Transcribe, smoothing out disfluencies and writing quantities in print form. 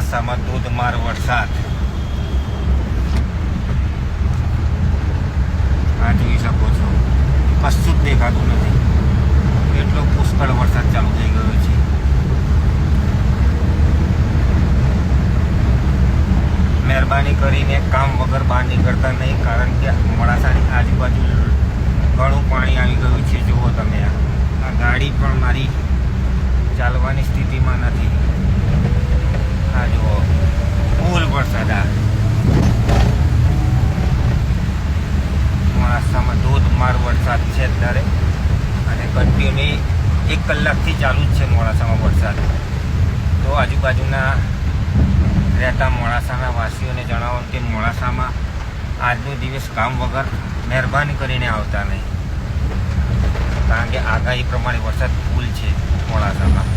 મોડાસામાં ધોધમાર વરસાદ. આ જોઈ શકો છો, કશું જ દેખાતું નથી, એટલો પુષ્કળ વરસાદ ચાલુ થઈ ગયો છે. મહેરબાની કરીને કામ વગર બહાર નીકળતા નહીં, કારણ કે મોડાસાની આજુબાજુ ઘણું પાણી આવી ગયું છે. જુઓ તમે, આ ગાડી પણ મારી ચાલવાની સ્થિતિમાં નથી. આ જુઓ, ફૂલ વરસાદ. આ મોડાસામાં ધોધમાર વરસાદ છે અત્યારે, અને કન્ટિન્યુ 1 કલાકથી ચાલુ જ છે મોડાસામાં વરસાદ. તો આજુબાજુના રહેતા મોડાસાના વાસીઓને જણાવો કે મોડાસામાં આજનો દિવસ કામ વગર મહેરબાની કરીને આવતા નહીં, કારણ કે આગાહી પ્રમાણે વરસાદ ફૂલ છે મોડાસામાં.